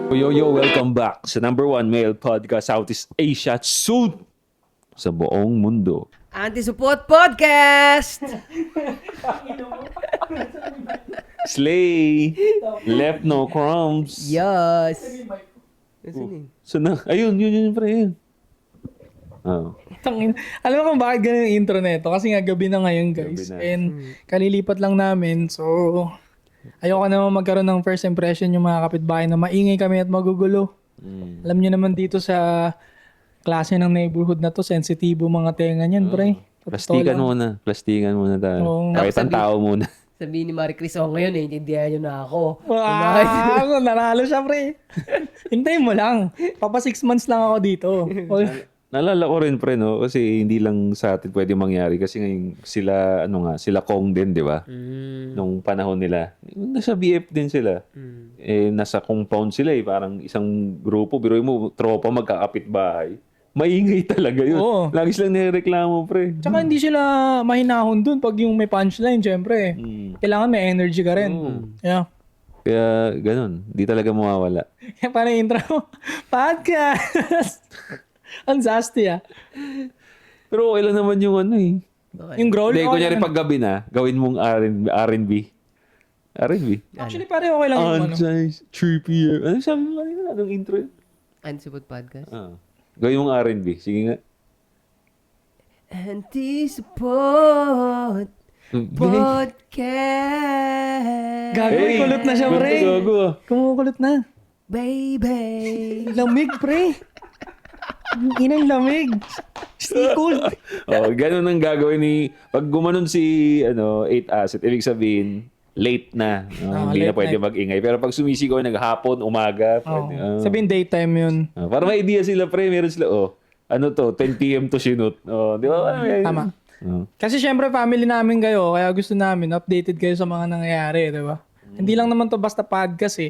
Yo, welcome back sa #1 male podcast Southeast Asia at soon sa buong mundo. Anti-Support Podcast! Slay! Left no crumbs. Yes! So na, ayun, yun, pre, yun. Oh. Alam mo kung bakit ganun yung intro na ito? Kasi nga gabi na ngayon, guys. Gabi na. And kalilipat lang namin. So, ayoko naman magkaroon ng first impression yung mga kapitbahay na maingay kami at magugulo. Alam niyo naman dito sa klase ng neighborhood na to, sensitibo mga tenga niyan, pre. Plastikan muna tayo. Oo. Kahit ang tao muna. Sabihin ni Marie Cris, ngayon, intindihan nyo na ako. Wow! Nanalo siya, pre. Hintayin mo lang. Papa 6 months lang ako dito. Naalala ko rin, pre, no? Kasi hindi lang sa atin pwede mangyari. Kasi ngayon sila Kong din, di ba? Nung panahon nila. Nasa BF din sila. Nasa compound sila parang isang grupo. Biruin mo, tropa magkakapit bahay. Maingay talaga yun. Oo. Lagi silang nireklamo, pre. Tsaka hindi sila mahinahon dun pag yung may punchline, syempre. Kailangan may energy ka rin. Yeah. Kaya ganun. Di talaga mawawala. Kaya paano yung intro? Podcast! Ang zasti Pero okay lang naman yung Yung growl. Hindi, okay kunyari lang. pag gabi na, gawin mong R&B. R&B? Actually, pare okay lang yung ano. Unsize, 3 p.m. Ano sabi mo kanina? Anong intro yun? Anti-Support Podcast? Gawin mong R&B. Sige nga. Anti-Support Podcast! Gago, kulot na siya, pre. Gago. Kumukulot na. Baby! Lamig, pre. Inang lamig. Stay cool. Ganun ang gagawin ni... Pag gumanon si 8 Asset, ibig sabihin, late na. Hindi na late pwede night. mag-ingay. Pero pag sumisigaw naghapon, umaga, Oh. pwede. Sabihin daytime yun. Para may idea sila, pre. Meron sila, 10 p.m. to sinut. Di ba? Tama. Oh. Kasi syempre family namin kayo, kaya gusto namin updated kayo sa mga nangyayari, di ba? Hindi lang naman to basta podcast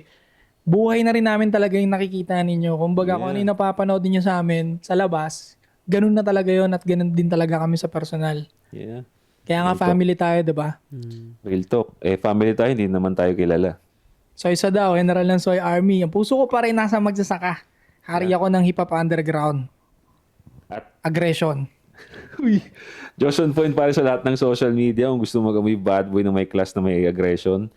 buhay na rin namin talaga yung nakikita ninyo. Kumbaga kung ano yung napapanood niyo sa amin sa labas, ganun na talaga yon at ganun din talaga kami sa personal. Yeah. Kaya nga family tayo, di ba? Real talk. Family tayo, hindi naman tayo kilala. Soy sa daw, General ng Soy Army. Ang puso ko pa rin nasa magsasaka. Hari ako ng hip-hop underground. At Aggression. Uy, Josh on point para sa lahat ng social media. Kung gusto mo mag-amoy bad boy na may class na may aggression,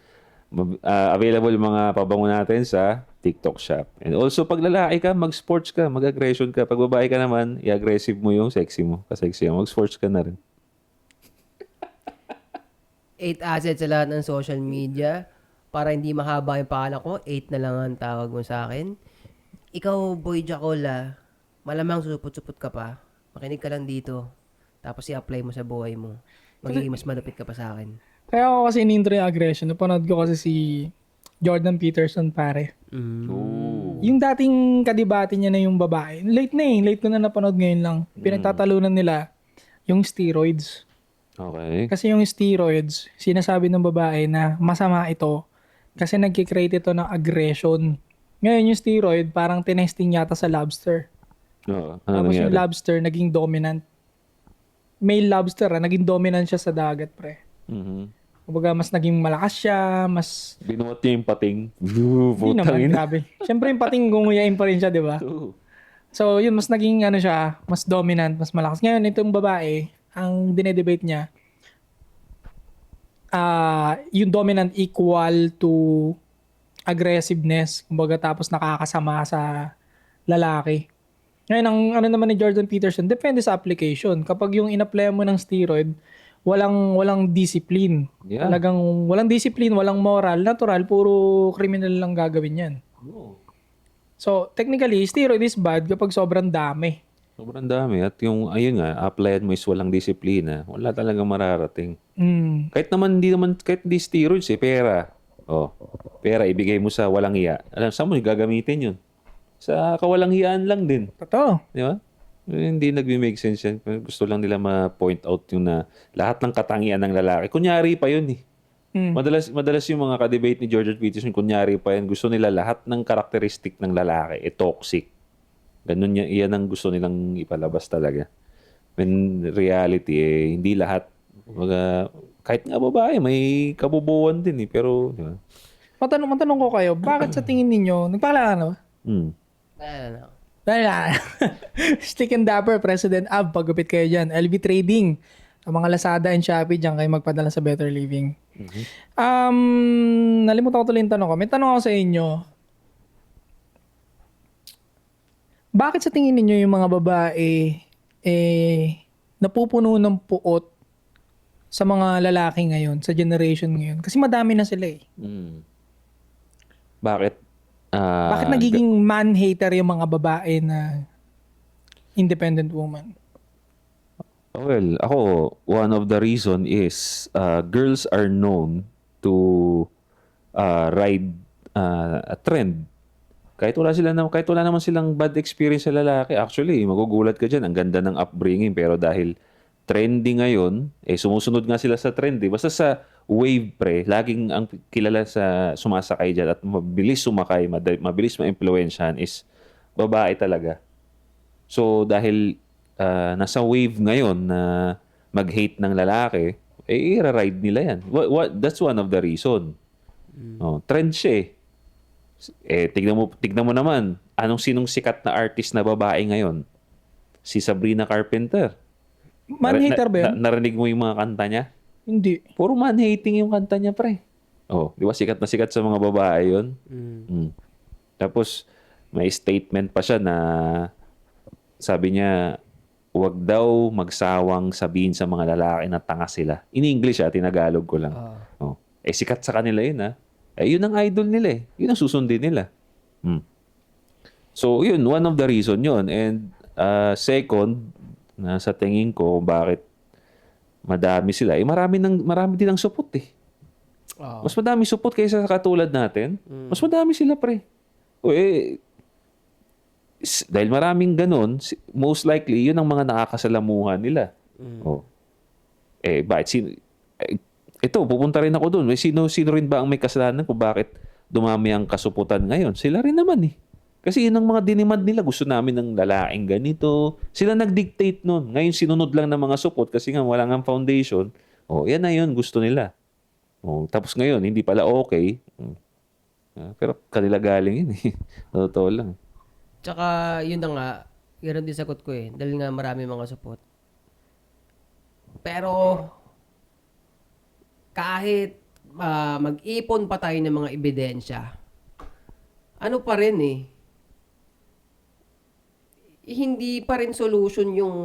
available yung mga pabango natin sa TikTok shop. And also, pag lalaki ka, mag-sports ka, mag-aggression ka. Pag babae ka naman, i-aggressive mo yung sexy mo. Ka-sexy mo. Mag-sports ka na rin. 8 assets sa lahat ng social media. Para hindi mahaba yung pangalan ko, 8 na lang ang tawag mo sa akin. Ikaw, Boy Jacola, malamang susupot-supot ka pa. Makinig ka lang dito. Tapos i-apply mo sa buhay mo. Magiging mas malupit ka pa sa akin. Kaya ako kasi in-intro yung aggression. Napanood ko kasi si Jordan Peterson, pare. Yung dating kadibati niya na yung babae. Late na late ko na napanood ngayon lang. Pinagtatalunan nila yung steroids. Okay. Kasi yung steroids, sinasabi ng babae na masama ito kasi nagkikreate ito ng aggression. Ngayon yung steroid, parang tinesting yata sa lobster. Oo. Tapos yung nangyari? lobster, naging dominant. Male lobster, naging dominant siya sa dagat, pre. Kumbaga, mas naging malakas siya, mas... Binuot niya yung pating. Hindi naman, grabe. Siyempre yung pating gunguyain pa rin siya, di ba? So, yun, mas naging siya, mas dominant, mas malakas. Ngayon, itong babae, ang dinedebate niya, yung dominant equal to aggressiveness. Kumbaga, tapos nakakasama sa lalaki. Ngayon, ang naman ni Jordan Peterson, depende sa application. Kapag yung in-apply mo ng steroid, walang discipline. Yeah. Talagang walang discipline, walang moral, natural, puro criminal lang gagawin yan. So, technically, steroid is bad kapag sobrang dami. Sobrang dami. At yung, ayun nga, applyan mo is walang disiplina. Wala talagang mararating. Kahit di steroids pera. Pera, ibigay mo sa walang hiya. Alam, saan mo gagamitin yun? Sa kawalang hiyaan lang din. Totoo. Di ba? Hindi nag-make sense yan. Gusto lang nila ma-point out yung na lahat ng katangian ng lalaki. Kunyari pa yun Madalas yung mga ka-debate ni Jordan Peterson, kunyari pa yan, gusto nila lahat ng karakteristik ng lalaki toxic. Ganun yan ang gusto nilang ipalabas talaga. When reality, hindi lahat. Kahit nga babae, may kabubuan din pero, di ba? Matanong ko kayo, bakit sa tingin ninyo, nagpakilala na ba? Ano. Wala. Stick and Dapper, President Ab, pagupit kayo dyan. LB Trading, ang mga Lazada and Shopee, dyan kayo magpadala sa Better Living. Nalimutan ko tuloy yung tanong ko. May tanong ako sa inyo. Bakit sa tingin ninyo yung mga babae napupuno ng puot sa mga lalaki ngayon, sa generation ngayon? Kasi madami na sila eh. Bakit? Bakit nagiging man-hater yung mga babae na independent woman? Well, ako, one of the reason is girls are known to ride a trend. Kahit wala naman silang bad experience sa lalaki, actually, magugulat ka dyan. Ang ganda ng upbringing, pero dahil trendy ngayon, sumusunod nga sila sa trendy. Basta sa wave pre, laging ang kilala sa sumasakay dyan at mabilis sumakay, mabilis ma-impluensyahan is babae talaga. So, dahil nasa wave ngayon na mag-hate ng lalaki, i-ride nila yan. That's one of the reason. Trend siya tignan mo naman, sinong sikat na artist na babae ngayon? Si Sabrina Carpenter. Man-hater ba yun? Narinig mo yung mga kanta niya? Hindi. Puro man-hating yung kanta niya, pre. Di ba sikat na sikat sa mga babae yun? Tapos, may statement pa siya na sabi niya, huwag daw magsawang sabihin sa mga lalaki na tanga sila. In English, tinagalog ko lang. Sikat sa kanila yun, yun ang idol nila Yun ang susundin nila. So, yun, one of the reason yun. And second, sa tingin ko, bakit madami sila. Marami din ang support Mas madami support kaysa sa katulad natin. Mas madami sila, pre. Dahil maraming ganun, most likely, yun ang mga nakakasalamuhan nila. Bakit? Ito, pupunta rin ako doon. Sino rin ba ang may kasalanan kung bakit dumami ang kasuputan ngayon? Sila rin naman Kasi yun ang mga dinimand nila. Gusto namin ng lalaking ganito. Sila nag-dictate nun. Ngayon sinunod lang ng mga support kasi nga wala nga foundation. Yan na yun. Gusto nila. Tapos ngayon, hindi pala okay. Pero kanila galing yun Totoo lang. Tsaka, yun na nga, yun din sagot ko dahil nga marami mga support. Pero, kahit mag-ipon pa tayo ng mga ebidensya, ano pa rin hindi pa rin solution yung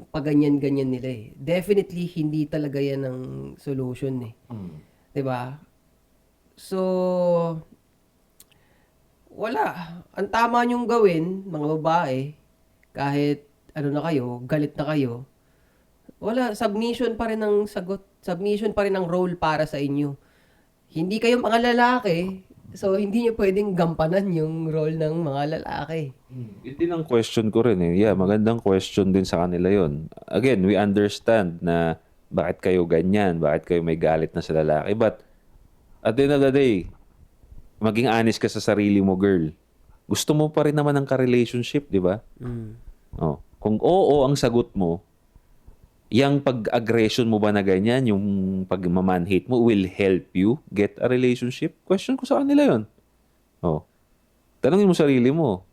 paganyan-ganyan nila Definitely, hindi talaga yan ang solution 'Di ba? So, wala. Ang tama nyong gawin, mga babae, kahit galit na kayo, wala, submission pa rin ang sagot. Submission pa rin ang role para sa inyo. Hindi kayo mga lalaki, so hindi nyo pwedeng gampanan yung role ng mga lalaki. Yun din ang question ko rin Yeah, magandang question din sa kanila yon. Again, we understand na bakit kayo ganyan, bakit kayo may galit na sa lalaki. But, at the end of the day, maging honest ka sa sarili mo, girl. Gusto mo pa rin naman ng ka-relationship, di ba? Kung oo ang sagot mo, yung pag-aggression mo ba na ganyan, yung pag-man-hate mo will help you get a relationship? Question ko sa kanila yun. Tanungin mo sarili mo.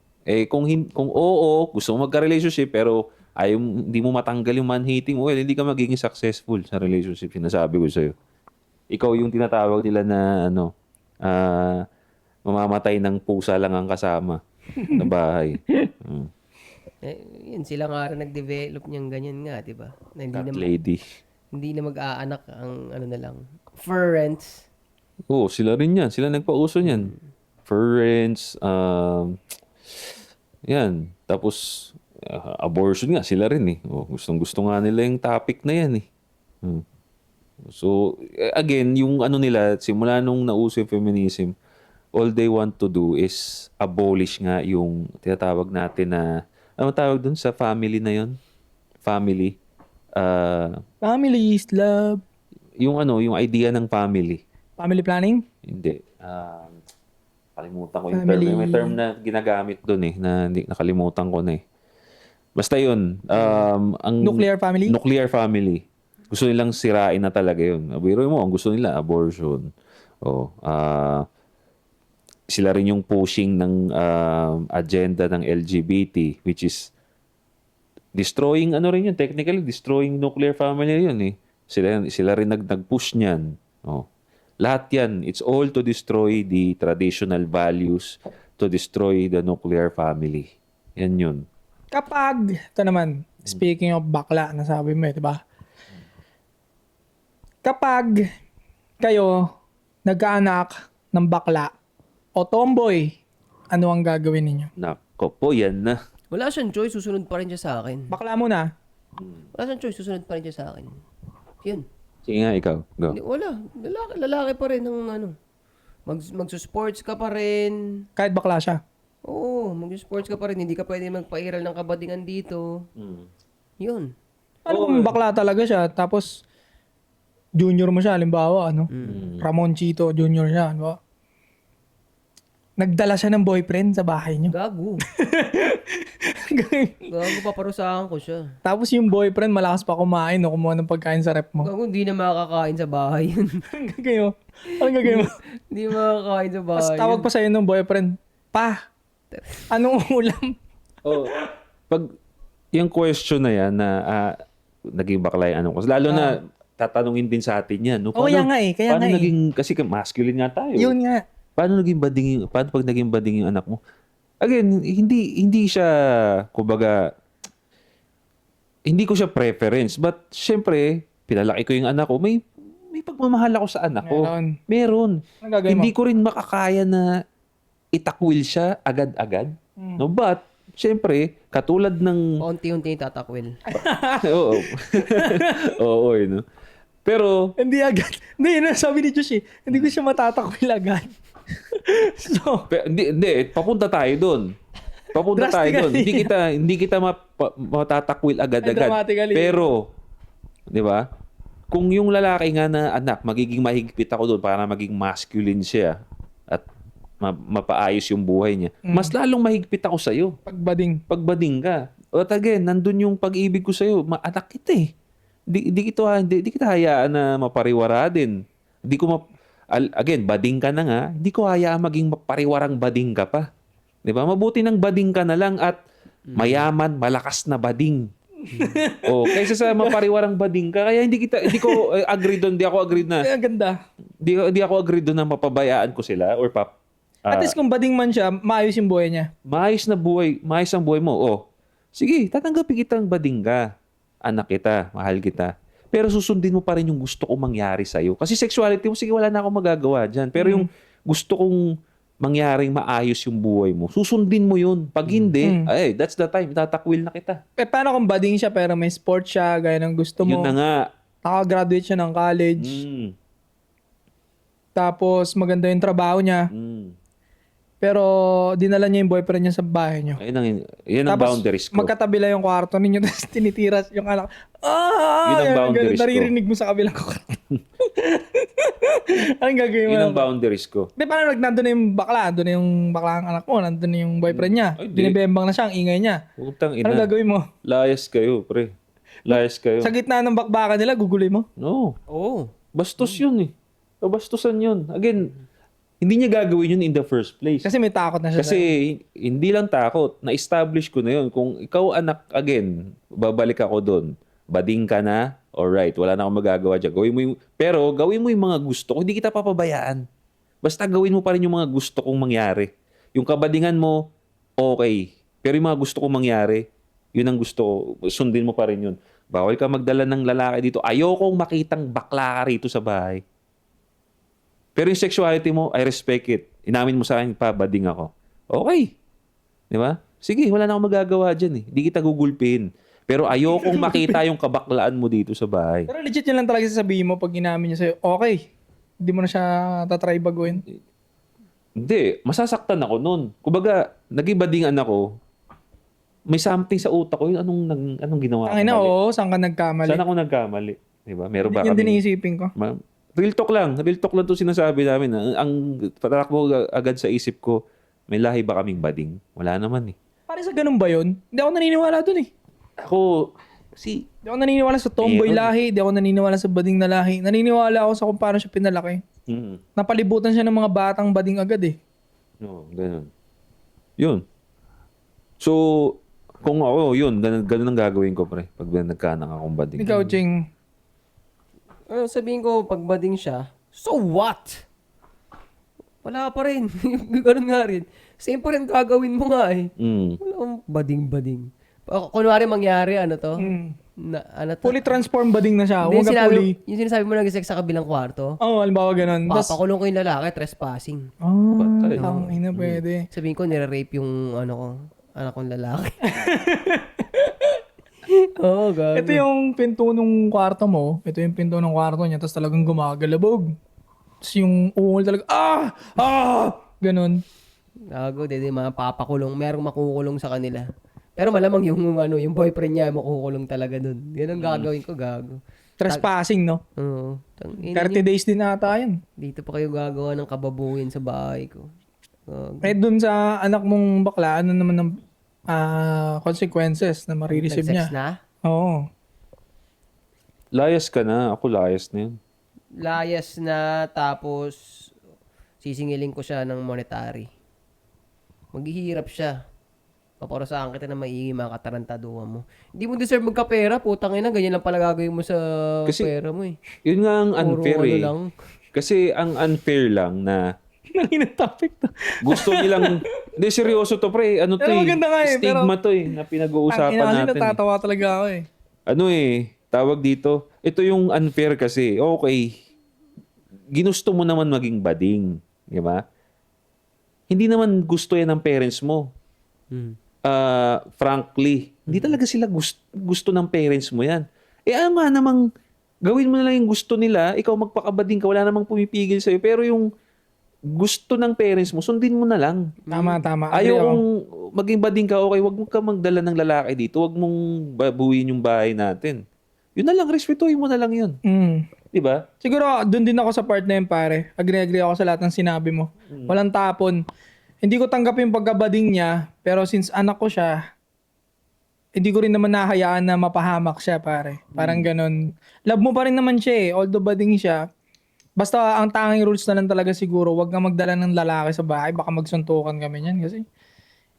Kung oo, gusto mo magka-relationship, pero hindi mo matanggal yung man-hating mo, hindi ka magiging successful sa relationship. Sinasabi ko sa'yo. Ikaw yung tinatawag nila na mamamatay ng pusa lang ang kasama na bahay. Yun, sila nga rin nag-develop niyang ganyan nga, di ba? Na Cat lady. Hindi na mag-aanak ang na lang. Friends. Sila rin yan. Sila nagpauso niyan. Friends, yan. Tapos, abortion nga, sila rin Gustong-gusto nga nila yung topic na yan So, again, yung nila, simula nung nauso yung feminism, all they want to do is abolish nga yung tinatawag natin na ano tawag dun sa family na yon? Family. Family is love. Yung yung idea ng family. Family planning? Hindi. Kalimutan ko yung term. May term na ginagamit dun na nakalimutan ko na Basta yun. Ang Nuclear family? Nuclear family. Gusto nilang sirain na talaga yun. Biro mo, ang gusto nila, abortion. sila rin yung pushing ng agenda ng LGBT, which is destroying, ano rin yun, technically, destroying nuclear family yun eh. Sila rin nag-push niyan. Oh. Lahat yan, it's all to destroy the traditional values, to destroy the nuclear family. Yan yun. Kapag, ito naman, speaking of bakla, nasabi mo di ba? Kapag kayo nagkaanak ng bakla o tomboy, ano ang gagawin ninyo? Nako po, yan na. Wala siyang choice, susunod pa rin siya sa akin. Bakla muna. Wala siyang choice, susunod pa rin siya sa akin. Yun. Sige nga, ikaw. Go. Hindi, wala. Lalaki pa rin ng ano. Magsusports ka pa rin. Kahit bakla siya. Oo, magsusports ka pa rin. Hindi ka pwede magpairal ng kabadingan dito. Yun. Ano kung bakla talaga siya, tapos junior mo siya, halimbawa, ano? Ramon Chito, junior siya, ano? Nagdala siya ng boyfriend sa bahay niyo. Gago. Gago, paparusahan ko siya. Tapos yung boyfriend, malakas pa kumain o kumuha ng pagkain sa rep mo. Gago, hindi na makakain sa bahay yun. Anong gagawin mo? Anong gagawin mo? Hindi makakain sa bahay. Tapos tawag pa sa'yo ng boyfriend, Pa, anong ulam? Oh, pag yung question na yan na naging bakla yung ano ko. Lalo na tatanungin din sa atin yan. No? Oo, yan nga eh. Kaya paano nga naging, kasi masculine nga tayo. Yun nga. Paano pag naging bading yung anak mo? Again, hindi siya, kumbaga, hindi ko siya preference. But, syempre, pinalaki ko yung anak ko, may pagmamahal ako sa anak ko. Meron. Anong gagawin Hindi mo? ko rin makakaya na itakwil siya agad-agad. No, but, syempre, katulad ng... Unti-unti tatakwil. Oo. Oo, no? Pero, Hindi agad. Hindi, yun ang sabi ni Josh eh. Hindi ko siya matatakwil agad. So, hindi, papunta tayo doon. Papunta tayo doon. Hindi kita matatakwil agad-agad. Dramatically. Pero, 'di ba? Kung yung lalaki nga na anak, magiging mahigpit ako doon para maging masculine siya at mapaayos yung buhay niya. Mas lalong mahigpit ako sa iyo. Pagbading ka. At again, nandun yung pag-ibig ko sa iyo. Anak kita eh. Di kita hayaan na mapariwara din. Again, bading ka na nga, hindi ko hayaan maging pariwarang bading ka pa. 'Di ba? Mabuti ng bading ka na lang at mayaman, malakas na bading. Kaysa sa mapariwarang bading ka, kaya hindi ko agree doon, hindi ako agree na. ang ganda. Hindi ako agree doon na mapabayaan ko sila or At least kung bading man siya, maayos yung buhay niya. maayos ang buhay mo. Sige, tatanggapin kitang bading ka. Anak kita, mahal kita. Pero susundin mo pa rin yung gusto kong mangyari sa'yo. Kasi sexuality mo, sige, wala na akong magagawa dyan. Pero yung gusto kong mangyaring maayos yung buhay mo, susundin mo yun. Pag hindi, that's the time. Tatakwil na kita. Paano kung bading siya pero may sport siya, gaya ng gusto mo? Yun na nga. Nakagraduate siya ng college. Tapos maganda yung trabaho niya. Pero dinala niya yung boyfriend niya sa bahay niyo. Yan ang Tapos, boundaries ko. magkatabi lang yung kwarto ninyo, tapos tinitiras yung anak. Yun ang boundaries ko. Naririnig mo sa kabilang kwarto. Anong gagawin mo? Yun ang boundaries ko. Di, paano nandun na yung bakla? Nandun na yung bakla ang anak mo, nandun na yung boyfriend niya. Ay, di. Binibembang na siya, ang ingay niya. Utang Anong ina. gagawin mo? Layas kayo, pre. Layas kayo. Sa gitna ng bakbakan nila, guguloy mo? No. Oo. Bastos yun eh. Bastusan yun. Again, hindi niya gagawin yun in the first place. Kasi may takot na siya. Kasi hindi lang takot. Na-establish ko na yun. Kung ikaw anak, again, babalik ako doon. Bading ka na, alright, wala na akong magagawa dyan. Pero gawin mo yung mga gusto ko. Hindi kita papabayaan. Basta gawin mo pa rin yung mga gusto kong mangyari. Yung kabadingan mo, okay. Pero yung mga gusto kong mangyari, yun ang gusto ko. Sundin mo pa rin yun. Bawal ka magdala ng lalaki dito. Ayokong makitang bakla ka rito sa bahay. Pero yung sexuality mo, I respect it. Inamin mo sa akin, pa, bading ako. Okay. Di ba? Sige, wala na akong magagawa dyan eh. Hindi kita gugulpihin. Pero ayokong makita yung kabaklaan mo dito sa bahay. Pero legit yun lang talaga sasabihin mo pag inamin niya sa'yo, okay. Hindi mo na siya tatry baguhin. Hindi. Masasaktan ako nun. Kumbaga, naging badingan ako, may something sa utak ko, yun, anong ginawa ko? Ang ina, oo, saan ka nagkamali? Saan ako nagkamali? Di ba? Meron ba Yun kami? din iisipin ko. Real talk lang to sinasabi namin. Ang patakbo agad sa isip ko, may lahi ba kaming bading? Wala naman eh. Pare sa ganun ba yun? Hindi ako naniniwala dun eh. Ako, Hindi ako naniniwala sa tomboy lahi. Hindi ako naniniwala sa bading na lahi. Naniniwala ako sa kung paano siya pinalaki. Napalibutan siya ng mga batang bading agad eh. No, ganun. Yun. So, kung ako, yun, ganun ang gagawin ko, pre. Pag nagkanang akong bading. Ikaw, Ching. Sabihin ko, pag bading siya, so what? Wala pa rin. Ganun nga rin. Same pa rin gagawin mo nga eh. Wala akong bading-bading. Kunwari mangyari, ano to? Ano to? Fully transform bading na siya. Hindi, Huwag ka fully. yung sinasabi mo nag-sex sa kabilang kwarto, Oo, halimbawa ganun. papakulong ko yung lalaki, trespassing. Patay. Ang ina pwede. Sabihin ko, nire-rape yung anak kong lalaki. Oo, gago. Ito yung pinto ng kwarto mo. Ito yung pinto ng kwarto niya. Tapos talagang gumagalabog. Tapos yung ungol talaga, ganun. Gago, dede mapapakulong. Merong makukulong sa kanila. Pero malamang yung boyfriend niya makukulong talaga dun. Yan ang gagawin ko, gago. Trespassing, no? Oo. 30 days din ata yan. Dito pa kayo gagawa ng kababuin sa bahay ko. Gago. Eh, dun sa anak mong bakla, ano naman ang consequences na marireceive niya? Nag-sex na? Oo. Layas ka na. Ako layas na yun. Layas na, tapos sisingilin ko siya ng monetary. Maghihirap siya. Paparosahan kita na maigi mga katarantaduhan mo. Hindi mo deserve magkapera, putang ina, ganyan lang pala gagawin mo sa Kasi- pera mo eh. Yun nga ang unfair Puro ano eh. lang. Kasi ang unfair lang na Nanginang topic to. gusto nilang... Hindi, seryoso to, pre. Ano to Pero eh. maganda nga eh, Stigma to eh, na pinag-uusapan Kasi natin. natatawa talaga ako eh. Ano eh, tawag dito. Ito yung unfair kasi. Okay, ginusto mo naman maging bading. Di ba? Hindi naman gusto yan ng parents mo. Frankly, hindi talaga sila gusto ng parents mo yan. Eh ano nga namang, gawin mo na lang yung gusto nila, ikaw magpakabading ka, wala namang pumipigil sa'yo. Pero yung gusto ng parents mo, sundin mo na lang. Tama. Ayaw Agree ako. kong maging bading ka, okay, wag mo ka magdala ng lalaki dito, wag mong babuhin yung bahay natin. Yun na lang, respetuhin mo na lang yun. Di ba? Siguro, dun din ako sa part na yun, pare. Agree ako sa lahat ng sinabi mo. Walang tapon. Hindi ko tanggap yung pagkabading niya, pero since anak ko siya, hindi ko rin naman nahayaan na mapahamak siya, pare. Parang ganun. Love mo pa rin naman siya eh, although bading siya. Basta ang tanging rules na lang talaga siguro, wag kang magdala ng lalaki sa bahay, baka magsuntukan kami niyan kasi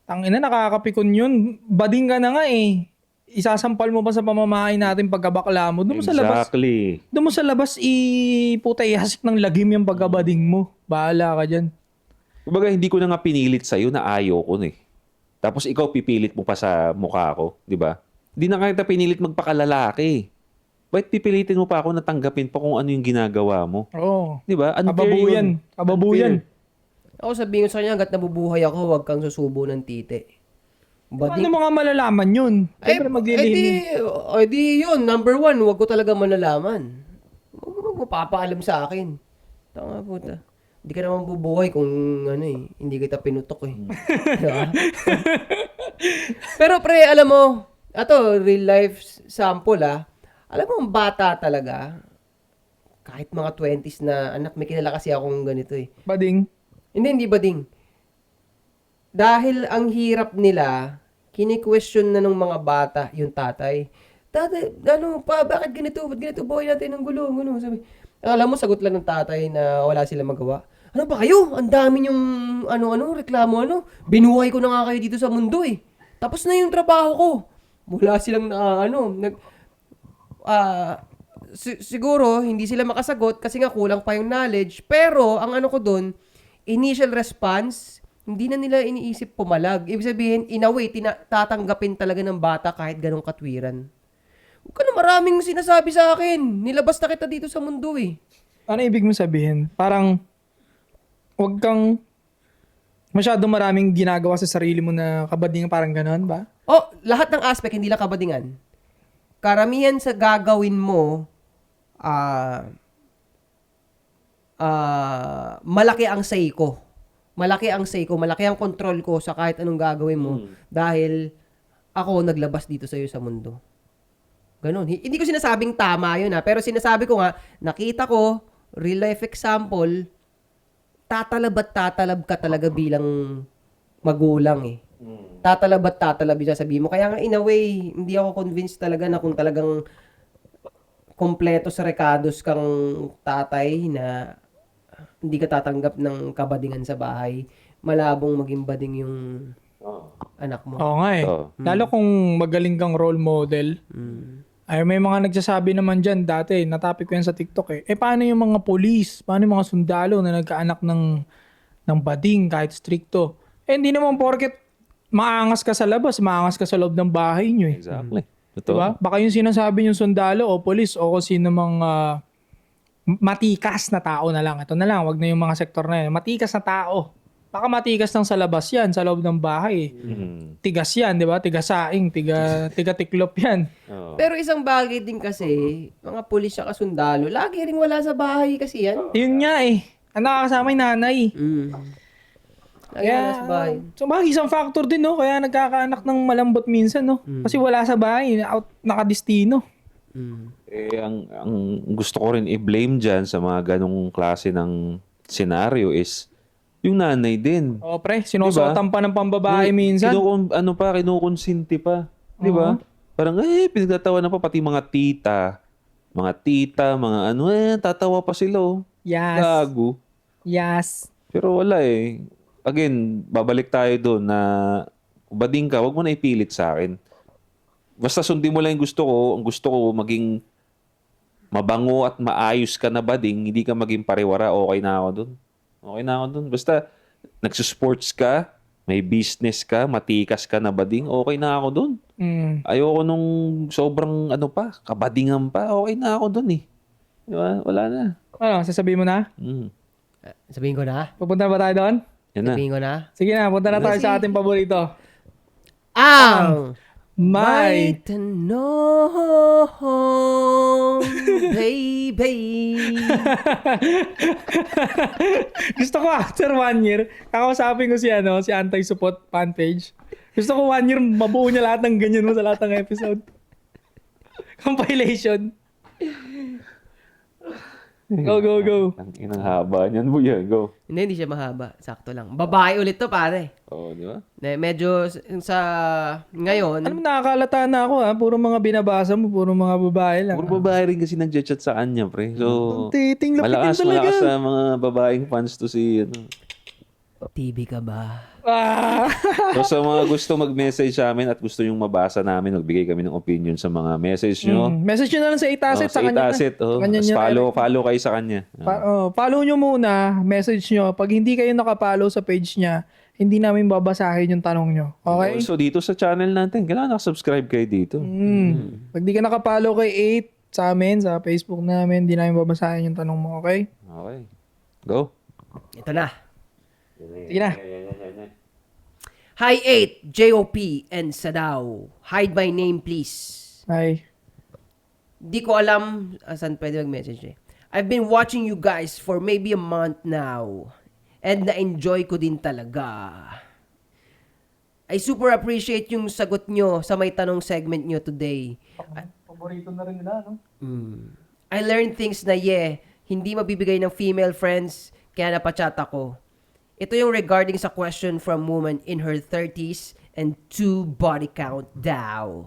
tangina nakakapikon yun. Bading ka na nga eh. Isasampal mo pa sa pamamahay natin pagkabakla mo. Doon mo sa labas. Exactly. Doon mo sa labas ihasik ng lagim yung pagkabading mo. Bahala ka dyan. Kumbaga, hindi ko na nga pinilit sa'yo na ayaw ko eh. Tapos ikaw pipilit mo pa sa mukha ko, di ba? Hindi na kita pinilit magpakalalaki. Bakit pipilitin mo pa ako na tanggapin pa kung ano yung ginagawa mo? Oo. Di ba? Unfair Kababuyan. yun. Kababuyan. Ako sabihin ko sa kanya, hanggat nabubuhay ako, huwag kang susubo ng titi. Paano mo nga malalaman yun? Siyempre maglilihim yun. di yun. Number one, huwag ko talaga malalaman. Huwag mo papaalam sa akin. Tama puta. Hindi ka naman bubuhay kung hindi kita pinutok eh. Diba? Pero pre, alam mo, real life sample alam mo, ang bata talaga, kahit mga 20s na, anak, may kilala kasi akong ganito eh. Bading. Hindi bading. Dahil ang hirap nila, kini-question na ng mga bata yung tatay. Tatay, bakit ganito? Ba't ganito? Buhay natin ng gulo. Sabi, alam mo, sagot lang ng tatay na wala sila magawa. Ano ba kayo? Ang dami yung reklamo, Binuhay ko na nga kayo dito sa mundo eh. Tapos na yung trabaho ko. Wala silang siguro hindi sila makasagot kasi nga kulang pa yung knowledge. Pero ang ko doon, initial response, hindi na nila iniisip pumalag. Ibig sabihin, in a way, tatanggapin talaga ng bata kahit ganong katwiran. Huwag ka na maraming sinasabi sa akin. Nilabas na kita dito sa mundo eh. Ano ibig mo sabihin? Parang, wag kang masyadong maraming ginagawa sa sarili mo na kabading parang ganon ba? Lahat ng aspect, hindi lang kabadingan. Karamihan sa gagawin mo, malaki ang say ko. Malaki ang say ko, malaki ang control ko sa kahit anong gagawin mo dahil ako naglabas dito sa iyo sa mundo. Ganon. Hindi ko sinasabing tama yun pero sinasabi ko nga, nakita ko, real life example, tatalab ka talaga bilang magulang eh. Tatalab yung sasabihin mo. Kaya nga in a way, hindi ako convinced talaga na kung talagang kompleto sa rekados kang tatay na hindi ka tatanggap ng kabadingan sa bahay, malabong maging bading yung anak mo. Oo nga eh. Oo. Lalo kung magaling kang role model. Ay, may mga nagsasabi naman dyan dati, natapik ko yan sa TikTok eh. Paano yung mga police? Paano yung mga sundalo na nagkaanak ng bading kahit stricto? Hindi naman porket maangas ka sa labas, maangas ka sa loob ng bahay nyo eh. Exactly. Totoo. Diba? Baka yung sinasabi yung sundalo o police o kung sino mang matikas na tao na lang. Ito na lang, wag na yung mga sektor na yun. Matikas na tao. Baka matikas lang sa labas yan, sa loob ng bahay. Tigas yan, di ba? Tigasaing, tiga-tiklop yan. Oo. Pero isang bagay din kasi, mga pulis at sundalo, lagi rin wala sa bahay kasi yan. Yun nga eh. Ang nakakasama yung nanay. Lagi wala sa bahay. So, bakit isang factor din, no? Kaya nagkakaanak ng malambot minsan, no? Kasi wala sa bahay, out, nakadistino. Ang gusto ko rin i-blame dyan sa mga ganong klase ng senaryo is yung nanay din. O, pre, sinusuotan pa ng pambabae minsan. Kinukonsinti pa. Di ba? Parang, pinagtatawa na pa pati mga tita, mga tatawa pa sila, oh. Yes. Gago. Yes. Pero wala eh. Again, babalik tayo doon na bading ka, wag mo na ipilit sa akin. Basta sundin mo lang yung gusto ko. Ang gusto ko maging mabango at maayos ka na bading, hindi ka maging pariwara, okay na ako doon. Okay na ako doon. Basta nagsusports ka, may business ka, matikas ka na bading, okay na ako doon. Ayoko nung sobrang kabadingan pa, okay na ako doon eh. Di ba? Wala na. Ano, sasabihin mo na? Sabihin ko na? Pupunta ba tayo doon? Yan na. Sabihin ko na? Sige na, punta na tayo sa ating paborito. Ang May tanong, baby. Gusto ko after 1 year, kakausapin ko si Anti-Support fan page. Gusto ko 1 year, mabuo niya lahat ng ganyan mo sa lahat ng episode. Compilation. Go, go, go. Ang inang haba niyan mo yan. Go. Hindi siya mahaba. Sakto lang. Babae ulit to, pare. Oo, di ba? Medyo sa ngayon, Alam mo, nakakalata na ako ha. Puro mga binabasa mo, puro mga babae lang. Puro babae rin kasi nag-chat sa kanya, pre. So, Titing lapitin talaga. malakas sa mga babaeng fans to si TV ka ba? So sa mga gusto mag-message sa amin at gusto yung mabasa namin, magbigay kami ng opinion sa mga message nyo. Message nyo na lang sa 8asset sa kanya. Asset, Sa kanya niya. follow kayo sa kanya. Follow nyo muna, message nyo. Pag hindi kayo nakapollow sa page niya, hindi namin babasahin yung tanong nyo. Okay? So dito sa channel natin, kailangan nakasubscribe kayo dito. Pag di ka nakapollow kay 8 sa amin, sa Facebook namin, hindi namin babasahin yung tanong mo. Okay? Okay. Go. Ito na. Sige na. Hi 8, JOP and Sadao. Hide my name please. Ay. Di ko alam saan pwede mag-message eh. I've been watching you guys for maybe a month now. And na-enjoy ko din talaga. I super appreciate yung sagot nyo sa may tanong segment nyo today. Paborito na rin nila, no? I learned things na hindi mabibigay ng female friends, kaya napachat ako. Ito yung regarding sa question from woman in her 30s and 2 body count daw.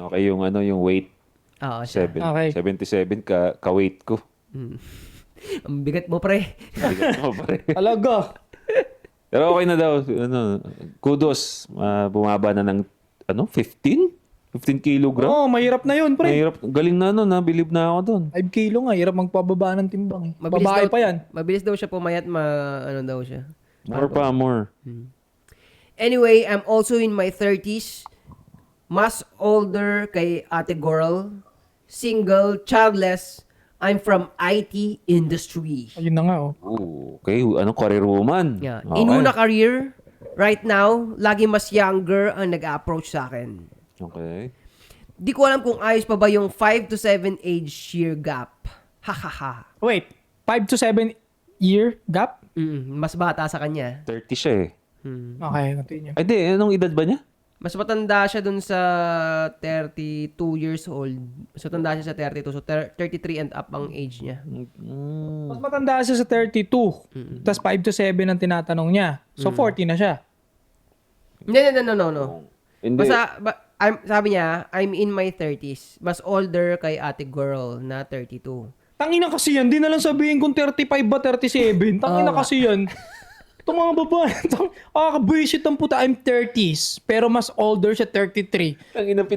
Okay, yung weight. Oo, siya. Okay. 77 ka-weight ko. Ang bigat mo, pre. Bigat mo, pre. Talaga. Pero okay na daw. Kudos. Bumaba na ng 15? 15 kilogram? Oo, mahirap na yun, pre. Mahirap. Galing na nabilib na ako doon. 5 kilo nga, hirap magpababa ng timbang. Mabilis Babae daw- pa yan. Mabilis daw siya pumayat, daw siya. More. Anyway, I'm also in my 30s. Mas older kay ate girl. Single, childless. I'm from IT industry. Ayun na nga, oh. Okay, career woman? Yeah. Okay. In una career, right now, lagi mas younger ang nag-approach sa akin. Okay. Di ko alam kung ayos pa ba yung 5 to 7 age year gap. Ha. Wait, 5 to 7 year gap? Mas bata sa kanya. 30 siya eh. Okay, continue. Ay, di. Anong edad ba niya? Mas matanda siya dun sa 32 years old. Mas matanda siya sa 32. So, 33 and up ang age niya. Mas matanda siya sa 32. Tapos 5 to 7 ang tinatanong niya. So, 40 na siya. No. Hindi. Basta, sabi niya, I'm in my 30s. Mas older kay ate girl na 32. Tangina kasi yan. Di na lang sabihin kung 35 ba 37. Tangina kasi yan. Itong mga babae, kakabwisit ang puta, I'm 30s, pero mas older siya, 33.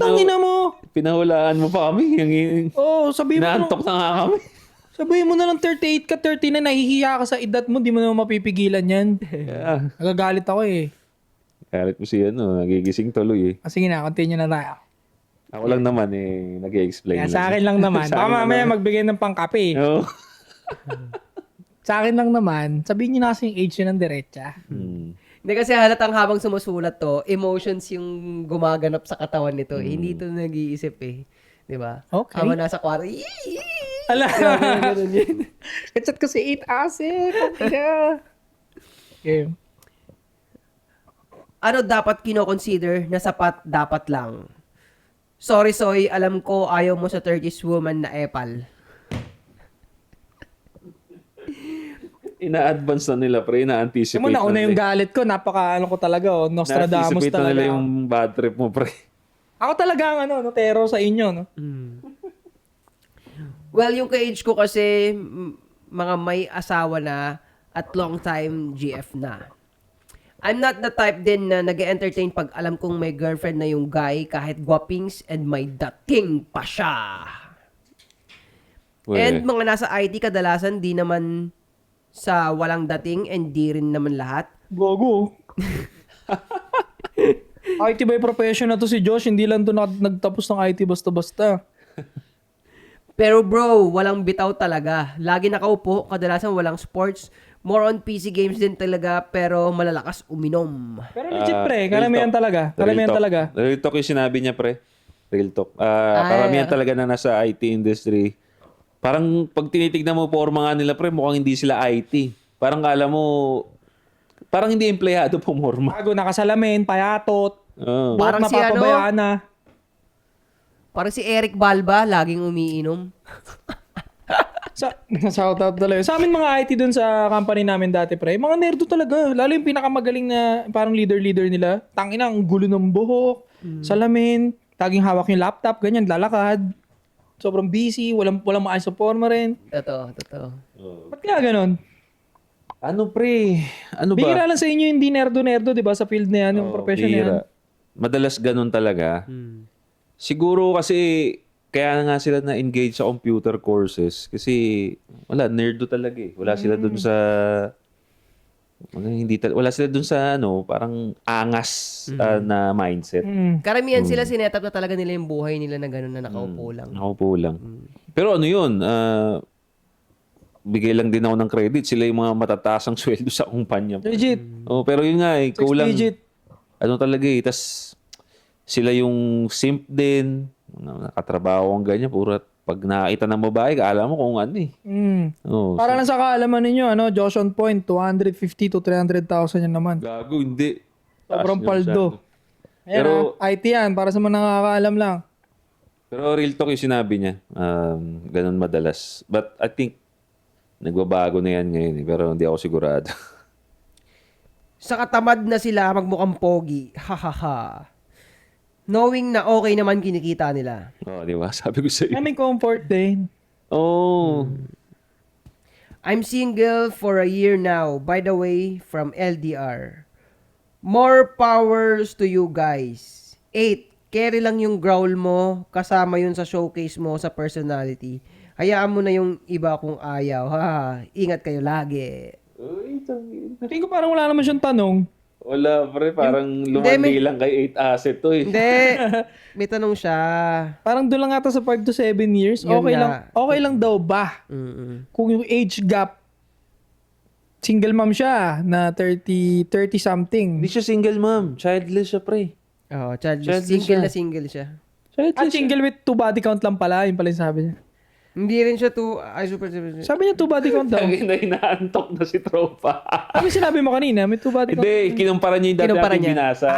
Tangina mo! Pinahulaan mo pa kami. Oh, sabihin mo Naantok na nga kami. Sabihin mo na lang 38 ka, 39, nahihiya ka sa edad mo, di mo naman mapipigilan yan. Yeah. Nagagalit ako eh. Karit mo siya, nagigising tuloy eh. Sige na, continue na tayo. Ako lang naman nag-i-explain Kaya sa akin lang naman. Sa Baka akin lang mamaya naman. magbigay ng pangkape. Oo. Sa akin lang naman, sabihin niyo na kasi yung age yun ng diretsa. Hindi kasi halatang habang sumusulat to, emotions yung gumaganap sa katawan nito. Hindi ito nag-iisip eh. Di ba? Okay. Habang nasa kwarto, Ala, ganun yun. kachat ko si 8 asset. Okay. Ano dapat kino-consider na sapat dapat lang? Sorry, Soy, alam ko ayaw mo sa 30s woman na epal. Ina-advance na nila, pre. Ina-anticipate Mo nauna yung nila. galit ko, napaka ko talaga, Nostradamus Na-anticipate na talaga. nila yung bad trip mo, pre. Ako talaga ang terror sa inyo, no? Well, yung ka-age ko kasi, mga may asawa na at long time GF na. I'm not the type din na nag-entertain pag alam kong may girlfriend na yung guy kahit guwapings and may dating pa siya. Well, And mga nasa IT kadalasan di naman sa walang dating and di rin naman lahat. Gogo. IT by profession na to si Josh, hindi lang to nagtapos ng IT basta-basta. Pero bro, walang bitaw talaga. Lagi nakaupo, kadalasan walang sports. More on PC games din talaga, pero malalakas uminom. Pero legit pre, real karamihan talk. talaga. Karamihan Real talk. talaga. Real talk yung sinabi niya, pre. Real talk. Karamihan talaga na nasa IT industry. Parang pag tinitignan mo forma nga nila, pre, mukhang hindi sila IT. Parang kala mo, parang hindi empleyado pumorma. Bago nakasalamin, payatot, Oo. parang Parang si napapabayaan na. Parang si Eric Balba, laging umiinom. Shout out talaga. Sa amin mga IT dun sa company namin dati pre, mga nerdo talaga. Lalo yung pinakamagaling na parang leader nila. Tangina, ang gulo ng buhok, salamin, taging hawak yung laptop, ganyan, lalakad. Sobrang busy, walang maayos sa forma rin. Totoo. Ba't kaya ganun? Ano, pre? Ano ba? Bihira lang sa inyo hindi nerdo-nerdo, di ba? Sa field na yan, yung Oo, profession na yan. bihira. Madalas ganun talaga. Siguro kasi kaya nga sila na-engage sa computer courses kasi wala, nerdo talaga eh. Wala sila dun sa wala sila dun sa parang angas na mindset. Karamihan sila sinetap na talaga nila yung buhay nila na gano'n na nakaupo lang. Nakaupo lang. Pero ano yun, bigay lang din ako ng credit. Sila yung mga matataas ang sweldo sa kumpanya. Legit. Oh, pero yun nga eh, kulang. digit. Ano talaga eh, tas sila yung simp din, nakatrabaho ang ganyan, puro pag nakita ng babae, alam mo kung ano eh. Oh, Para lang sa kaalaman ninyo, Josh on point, 250 to 300,000 yan naman. gago, hindi. Sobrang Taas yun paldo. masyado. Ayan, IT yan, para sa mga nakakaalam lang. Pero real talk yung sinabi niya. Ganun madalas. But I think, nagbabago na yan ngayon eh. Pero hindi ako sigurado. Sa katamad na sila magmukhang pogi. Ha. Knowing na okay naman kinikita nila. Oh, di ba? Sabi ko sa Ay, iyo. may comfort din. Oh. I'm single for a year now. By the way, from LDR. More powers to you guys. 8. Carry lang yung growl mo. Kasama yun sa showcase mo sa personality. Hayaan mo na yung iba kung ayaw. Ha. Ingat kayo lagi. Uy, tangin. Tingin ko parang wala naman siyang tanong. Wala, pre. Parang lumandi lang kay 8 asset to eh. Hindi. May tanong siya. Parang doon lang ata sa 5 to 7 years. Yun Okay nga. lang daw ba? Kung yung age gap, single mom siya na 30 something. Hindi siya single mom. Childless siya, pre. Oh, childless. Childless Single siya. na single siya. At single with 2 body count lang pala. Yun pala yung sabi niya. Hindi rin siya super. Sabi niya 2 body count daw. Tangin na inaantok na si tropa. Sabi sinabi mo kanina, may 2 body count. Hindi, kinumpara niya yung dati Kinumpara nating niya. binasa.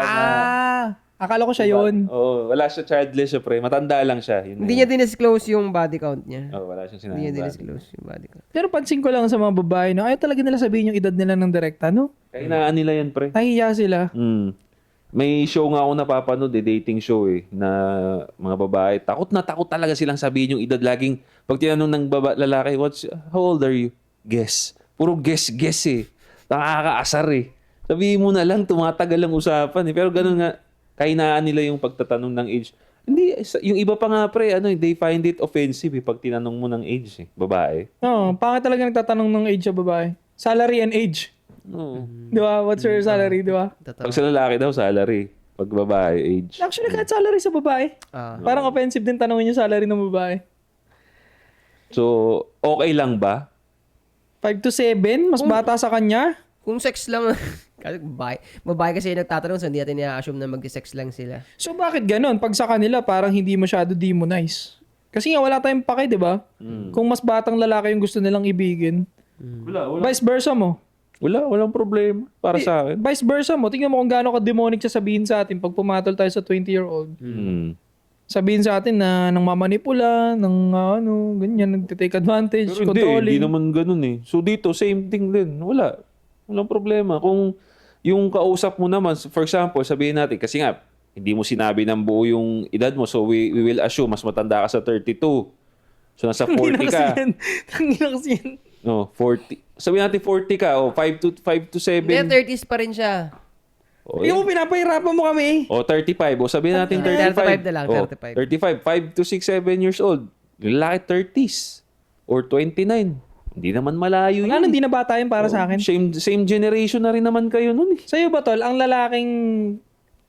Akala ko siya yun. Oo, wala siya childless siya, pre. Matanda lang siya. Yun Hindi niya din-disclose yung body count niya. wala siyang Hindi niya sinabi. din-disclose yung body count. Pero pansin ko lang sa mga babae, ayaw talaga nila sabihin yung edad nila ng direkta, no? Kainaan nila yan, pre. Nahihiya sila. May show nga ako napapanood, dating show na mga babae. Takot na takot talaga silang sabihin yung edad. Laging, pag tinanong ng lalaki, how old are you? Guess. Puro guess eh. Nakakaasar eh. Sabihin mo na lang, tumatagal ang usapan eh. Pero ganun nga, kahinaan nila yung pagtatanong ng age. Hindi, yung iba pa nga pre, they find it offensive eh, pag tinanong mo ng age eh, babae. Oo, pangit talaga nagtatanong ng age sa babae. Salary and age. Oo. Di ba? What's your salary, di ba? Pag sa lalaki daw, salary. Pag babae, age. Actually, kahit salary sa babae. Parang offensive din tanongin yung salary ng babae. So, okay lang ba? 5 to 7, mas bata sa kanya. Kung sex lang, kasi babae kasi yung nagtatanong, so hindi natin i-assume na mag-sex lang sila. So bakit ganun? Pag sa kanila, parang hindi masyado demonize. Kasi nga wala tayong pake, di ba? Kung mas batang lalaki yung gusto nilang ibigin. Wala. Vice versa mo. Walang problema para sa akin. Vice versa mo. Tingnan mo kung gaano ka-demonic sasabihin sa atin pag pumatol tayo sa 20-year-old. Sabihin sa atin na nang mamanipula, nang ganyan, nagtitake advantage, Pero controlling. hindi naman ganun eh. So dito, same thing din. Walang problema. Kung yung kausap mo naman, for example, sabihin natin, kasi nga, hindi mo sinabi ng buo yung edad mo, so we will assume mas matanda ka sa 32. So nasa 40 ka. Tangina kasi yan. No, 40. Sabihin natin 40 ka, 5 to 7. Hindi, 30s pa rin siya. Yung mo, pinapahirapan mo kami. 35. Sabihin natin 35 35. na lang, 35. 5 to 6, 7 years old. Yung lalaki 30s. Or 29. Hindi naman malayo Wala yun. nang di na bata yun para sa akin. Same generation na rin naman kayo nun eh. Sa'yo ba, tol, ang lalaking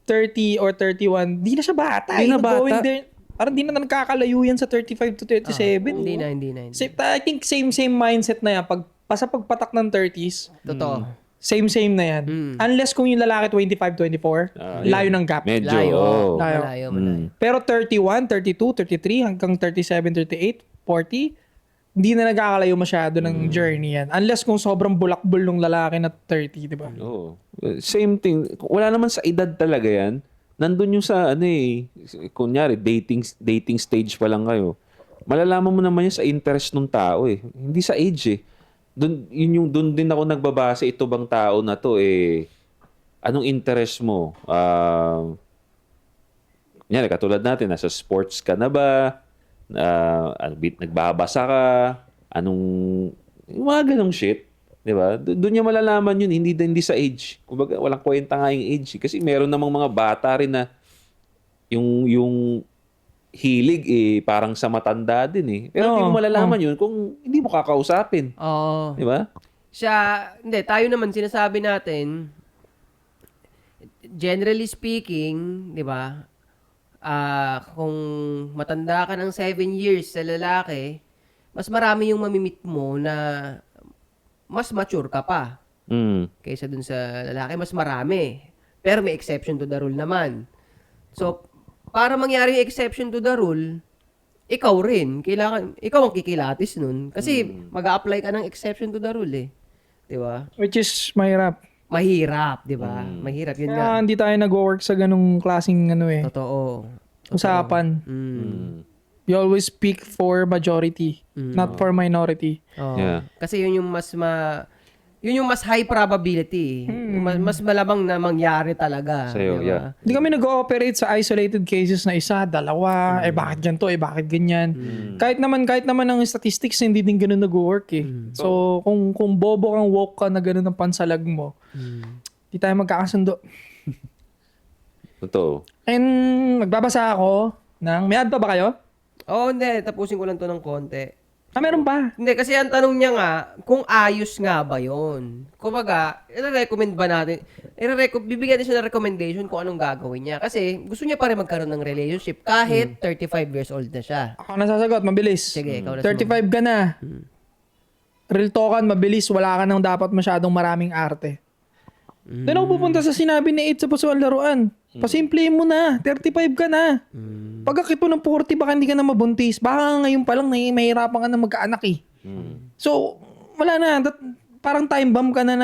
30 or 31, di na siya bata. Di na bata. Going there, parang di na nakakalayo yan sa 35 to 37. Hindi na. I think same mindset na yan. Basta pagpatak ng 30s, Totoo. same na yan. Unless kung yung lalaki 25, 24, layo ng gap. Medyo. Layo. Oh. Malayo. Pero 31, 32, 33, hanggang 37, 38, 40, hindi na nagkakalayo masyado ng journey yan. Unless kung sobrang bulakbol ng lalaki na 30, di ba? Oo. Same thing. Wala naman sa edad talaga yan. Nandun yung sa, kunyari, dating stage pa lang kayo. Malalaman mo naman yun sa interest ng tao eh. Hindi sa age eh. Doon din ako nagbabase, ito bang tao na to anong interest mo? Kunyari, katulad natin, nasa sports ka na ba? Nagbabasa ka? Yung mga ganong shit. Di ba? Doon niya malalaman yun, hindi sa age. Kumbaga, walang kwenta nga yung age. Kasi meron namang mga bata rin na yung hilig parang sa matanda din eh. Pero hindi mo malalaman yun kung hindi mo kakausapin. Oo. Di ba? Tayo naman sinasabi natin, generally speaking, di ba, kung matanda ka ng 7 years sa lalaki, mas marami yung mamimit mo na mas mature ka pa kaysa dun sa lalaki. Mas marami. Pero may exception to the rule naman. So, para mangyari yung exception to the rule, ikaw rin. Ikaw ang kikilatis nun. Kasi mag-a-apply ka ng exception to the rule eh. Di ba? Which is mahirap. Mahirap, di ba? Mahirap. Yun nga. Kaya hindi tayo nag-work sa ganung klaseng Totoo. usapan. We always speak for majority, not for minority. Oo. Yeah. Kasi yun yung yun yung mas high probability. Mas malamang na mangyari talaga. Sa'yo, di ba? yeah. Hindi kami nag-ooperate sa isolated cases na isa, dalawa, bakit ganito, bakit ganyan. Kahit naman ang statistics, hindi din ganun nag-work eh. So, kung bobo kang woke ka na ganun ang pansalag mo, di tayo magkakasundo. Totoo. And magbabasa ako may ad pa ba kayo? Oo, hindi. Tapusin ko lang to ng konti. Meron pa. Hindi, kasi ang tanong niya nga, kung ayos nga ba yun? Kumbaga, i-recommend ba natin? Bibigyan din siya ng recommendation kung anong gagawin niya. Kasi gusto niya pa rin magkaroon ng relationship kahit 35 years old na siya. Ako nasasagot, mabilis. Sige, ikaw na 35 ka na. Real talkan, mabilis. Wala ka nang dapat masyadong maraming arte. Doon ako pupunta sa sinabi ni 8 sa Pasuan Laruan. Pasimplihin mo na. 35 ka na. Pagkakit mo ng 40, baka hindi ka na mabuntis. Baka ngayon pa lang mahirapan ka na magkaanak eh. So, wala na. Parang time bomb ka na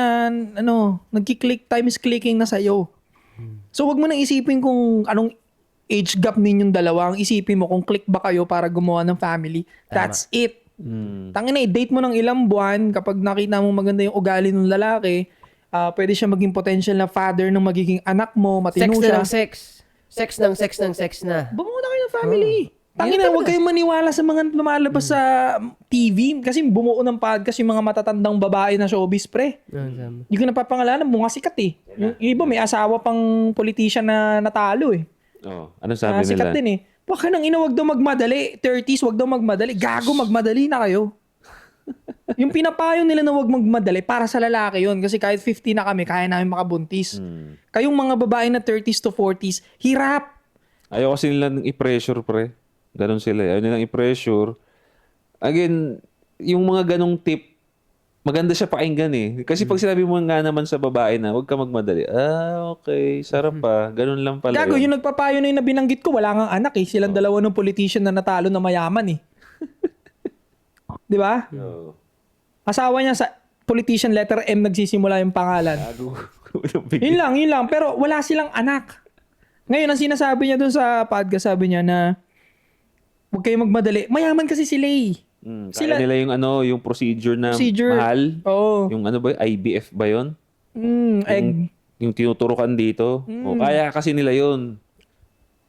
nagki-click, time is clicking na sa'yo. So, wag mo na isipin kung anong age gap ninyong dalawa. Ang isipin mo kung click ba kayo para gumawa ng family. That's it. Tangina date mo ng ilang buwan. Kapag nakita mo maganda yung ugali ng lalaki, pwede siya maging potential na father ng magiging anak mo, matino Sex siya. na ng sex. Sex ng sex ng sex na. Bumuo na kayo ng family. Tangina, huwag kayong maniwala sa mga lumalabas sa TV. Kasi bumuo ng podcast yung mga matatandang babae na showbiz, pre. Hindi ko napapangalanan, mga sikat eh. Yung iba may asawa pang politician na natalo eh. Ano sabi nila? Sikat din eh. Baka nang ina, wag daw magmadali. 30s, wag daw magmadali. Gago, magmadali na kayo. Yung pinapayo nila na wag magmadali, para sa lalaki yon. Kasi kahit 50 na kami, kaya namin makabuntis. Kayong mga babae na 30s to 40s, hirap. Ayaw kasi nilang i-pressure, pre. Ganon sila. Ayaw nilang i-pressure. Again, yung mga ganong tip, maganda siya pakinggan eh. Kasi pag sinabi mo nga naman sa babae na huwag ka magmadali, okay, sarap pa. Ganon lang pala Gago, yun. yung nagpapayo na yung binanggit ko, wala nga anak eh. Silang dalawa ng politician na natalo na mayaman eh. Di ba? Oo. Asawa niya sa politician, letter M nagsisimula yung pangalan. Gago. Yun lang. Pero wala silang anak. Ngayon, ang sinasabi niya dun sa podcast, sabi niya na huwag kayong magmadali. Mayaman kasi sila eh. Kaya nila yung yung procedure na mahal. Oo. Yung ano ba, IVF ba yun? Egg. Yung tinuturukan dito. O kaya kasi nila yun.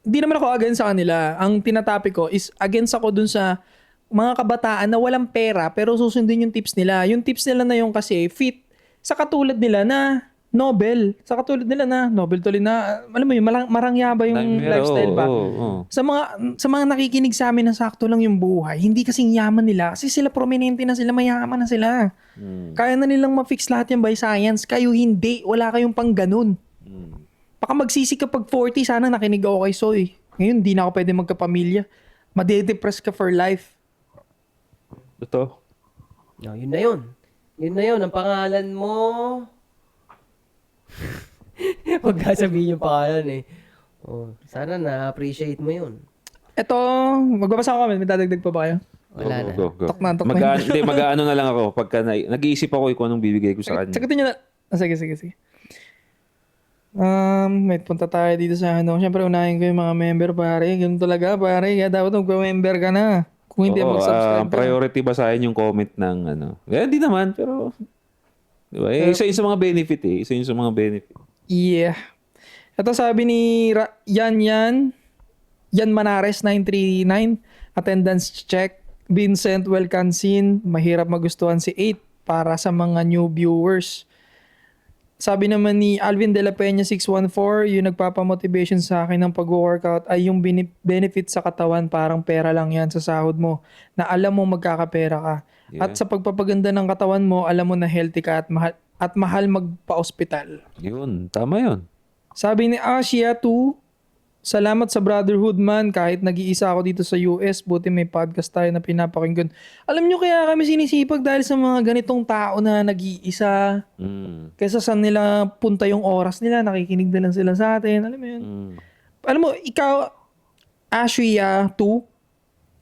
Hindi naman ako against sa kanila. Ang tinatopic ko is against ako dun sa mga kabataan na walang pera pero susundin yung tips nila. Yung tips nila na yung kasi fit sa katulad nila na Nobel. Sa katulad nila na Nobel tuloy na, alam mo yun, marangyaba yung lifestyle ba? Sa mga nakikinig sa amin na sakto lang yung buhay, hindi kasing yaman nila. Kasi sila prominente na sila, mayaman na sila. Kaya na nilang ma-fix lahat yan by science. Kayo hindi. Wala kayong pang ganun. Baka magsisi ka pag 40, sana nakinig ako kay Soy. Ngayon, hindi na ako pwede magkapamilya. Made-depress ka for life. Ito. No, yun na yun. Yun na yun. Ang pangalan mo... Huwag ka sabihin yung pangalan eh. Sana na-appreciate mo yun. Ito, magbabasa ko kami. May dadagdag pa ba kayo? Wala na. Go. Tok na. Mag-ano na lang ako. Pagka nag-iisip ako kung anong bibigay ko sa kanya. Sagutin nyo na. Sige. May punta tayo dito sa Siyempre, unahin ko yung mga member, pare. Ganun talaga, pare. Kaya dapat magpa-member ka na. Kung hindi mag-subscribe ang priority ba sa akin yung comment ng Hindi naman, pero... Diba? Isa yun sa mga benefit eh. Isa yun sa mga benefit. Yeah. Ito sabi ni Yan Manares 939, attendance check. Vincent Welcansin, mahirap magustuhan si 8 para sa mga new viewers. Sabi naman ni Alvin De La Peña 614, yung nagpapamotivation sa akin ng pag-workout ay yung benefit sa katawan, parang pera lang yan sa sahod mo na alam mo magkakapera ka. Yeah. At sa pagpapaganda ng katawan mo, alam mo na healthy ka at mahal magpa-ospital. Yun, tama yun. Sabi ni Asia 2, salamat sa brotherhood man, kahit nag-iisa ako dito sa US, buti may podcast tayo na pinapakinggan. Alam nyo kaya kami sinisipag dahil sa mga ganitong tao na nag-iisa. Kaysa saan nila punta yung oras nila, nakikinig na lang sila sa atin. Alam mo yun? Alam mo, ikaw, Asia 2,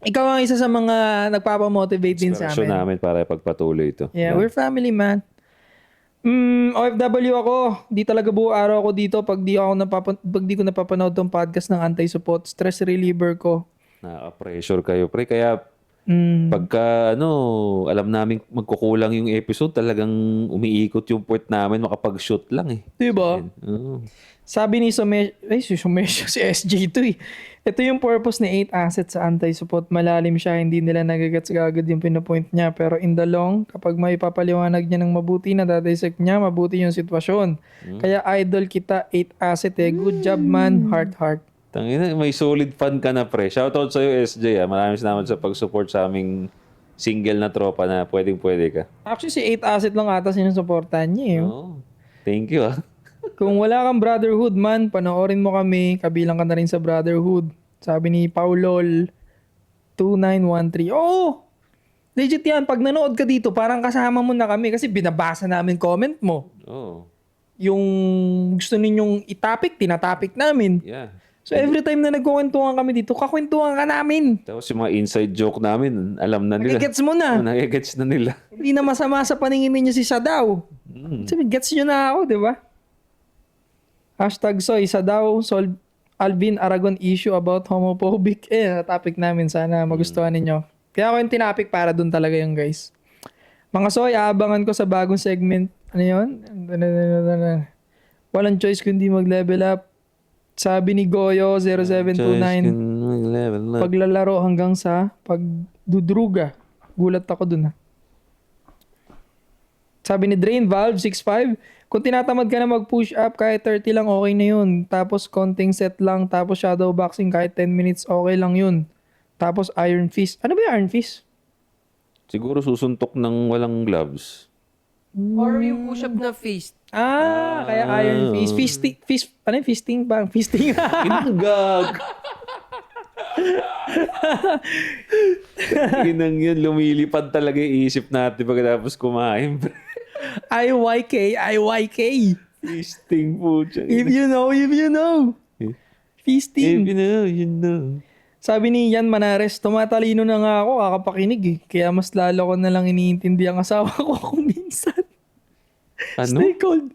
ikaw ang isa sa mga nagpapamotivate din sa amin. Inspirasyon namin para ipagpatuloy ito. Yeah, we're family, man. OFW ako. Di talaga buo araw ako dito pag di ko napapanood tong podcast ng anti-support. Stress reliever ko. Nakaka-pressure kayo, pre. Kaya pagka alam namin magkukulang yung episode, talagang umiikot yung point namin makapag-shoot lang eh. Diba? Sabi ni Sumesha, si SJ to eh. Ito yung purpose ni 8 Assets sa anti-support. Malalim siya, hindi nila nagagats agad yung pinapoint niya. Pero in the long, kapag may papaliwanag niya ng mabuti, nadadisect niya, mabuti yung sitwasyon. Kaya idol kita, 8 Asset eh. Good job man, heart. Tangina, may solid fan ka na, pre. Shoutout sa'yo, SJ. Maraming salamat sa pag-support sa aming single na tropa na pwedeng-pwede ka. Actually, si 8 Asset lang ata sinusuportahan niya eh. Thank you Kung wala kang brotherhood man, panoorin mo kami, kabilang ka na rin sa brotherhood. Sabi ni Paulol 2913. Oh! Legit yan. Pag nanood ka dito, parang kasama mo na kami kasi binabasa namin comment mo. Yung gusto ninyong itapik, tinatapik namin. Yeah. So every time na nagkukwentuhan kami dito, kakwentuhan ka namin. Tapos yung mga inside joke namin, alam na nila. Nagigets mo na. Nagigets na nila. Hindi na masama sa paningin ninyo si Sadaw. Sabi, gets nyo na ako, di ba? #soy, Sadaw, solve Alvin Aragon issue about homophobic. Topic namin. Sana magustuhan ninyo. Kaya ako yung tinapik para dun talaga yung guys. Mga Soy, aabangan ko sa bagong segment. Ano yun? Walang choice kundi mag-level up. Sabi ni Goyo 0729. level up. Paglalaro hanggang sa pagdudruga. Gulat ako dun ha. Sabi ni Drain Valve 65, kung tinatamad ka na mag-push up kahit 30 lang okay na yun. Tapos konting set lang, tapos shadow boxing kahit 10 minutes okay lang yun. Tapos Iron Fist. Ano ba yung Iron Fist? Siguro susuntok ng walang gloves. Or yung push-up na fist. Kaya Iron Fist. Ano yung fisting ba? Fisting. Inanggag! Inang yun, lumilipad talaga yung isip natin pagkatapos kumain. IYK. Feasting po dyan. If you know, Feasting. If you know, you know. Sabi ni Yan Manares, tumatalino na nga ako, kakapakinig eh. Kaya mas lalo ko na lang iniintindi ang asawa ko kung minsan. Ano? Stay cold.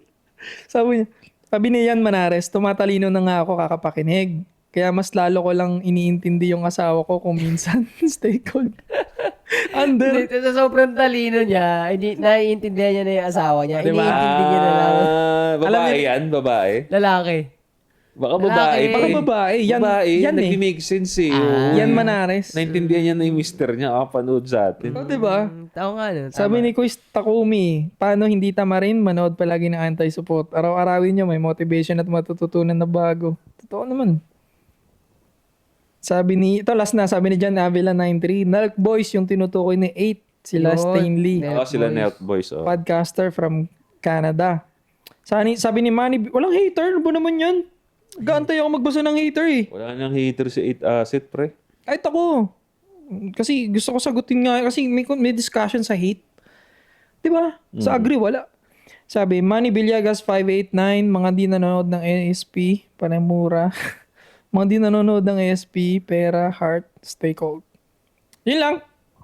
Sabi ni Yan Manares, tumatalino na nga ako, kakapakinig. Kaya mas lalo ko lang iniintindi yung asawa ko kung minsan. Stay cold. Under. Sa sobrang talino niya, hindi naiintindihan niya na yung asawa niya. Diba? Iniintindi niya na lang. Babae yan? Babae? Lalaki. Baka babae. Lalaki. Baka babae. Yan, Babae. yan eh. Nag-make sense eh. Oo. Yan Manares. Naintindihan niya na yung mister niya. Kapanood sa atin. O, diba? Tao nga no. Sabi ni Kuis Takumi, paano hindi tamarin? Manood palagi ng anti-support. Araw-arawin nyo, may motivation at matututunan na bago. Totoo naman. Sabi ni Jan Avila 93, Narc Boys yung tinutukoy ni 8. Sila Yun. Stanley, Oo, sila Nelt Boys. Oh. podcaster from Canada. Sabi ni Manny, walang hater. Ano ba naman yan? Gaantay ako magbasa ng hater eh. Wala nang hater si 8 Asset, pre. Ay, ako. Kasi gusto ko sagutin nga. Kasi may discussion sa hate. Diba? Sa agree, wala. Sabi, Manny Villegas 589, mga di nanonood ng ASP, panamura. Mga di nanonood ng ASP, pera, heart, stay cold. Yun lang.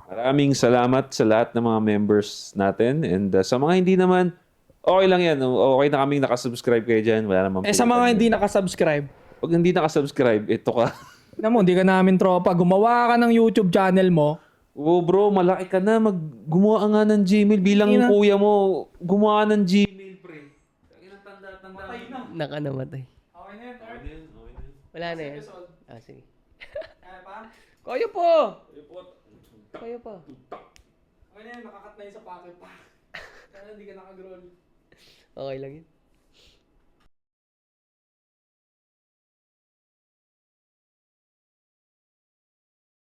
Maraming salamat sa lahat ng mga members natin. And sa mga hindi naman, okay lang yan. Okay na kaming nakasubscribe kayo dyan. Wala namang Sa mga hindi nakasubscribe, Pag hindi nakasubscribe, ito ka. hindi ka namin tropa. Gumawa ka ng YouTube channel mo. Oh bro, malaki ka na. Gumawa ka nga ng Gmail. Bilang Ina. kuya mo, gumawa ka ng Gmail, pre. Tanda-tanda. Nakanamatay. Okay na yun, Art. Wala na yan. Sige. Kaya pa? Kayo po! Kayo po. Okay na yun, nakakat na yun sa pocket pa. Kaya hindi ka nakagroll. Okay lang yun.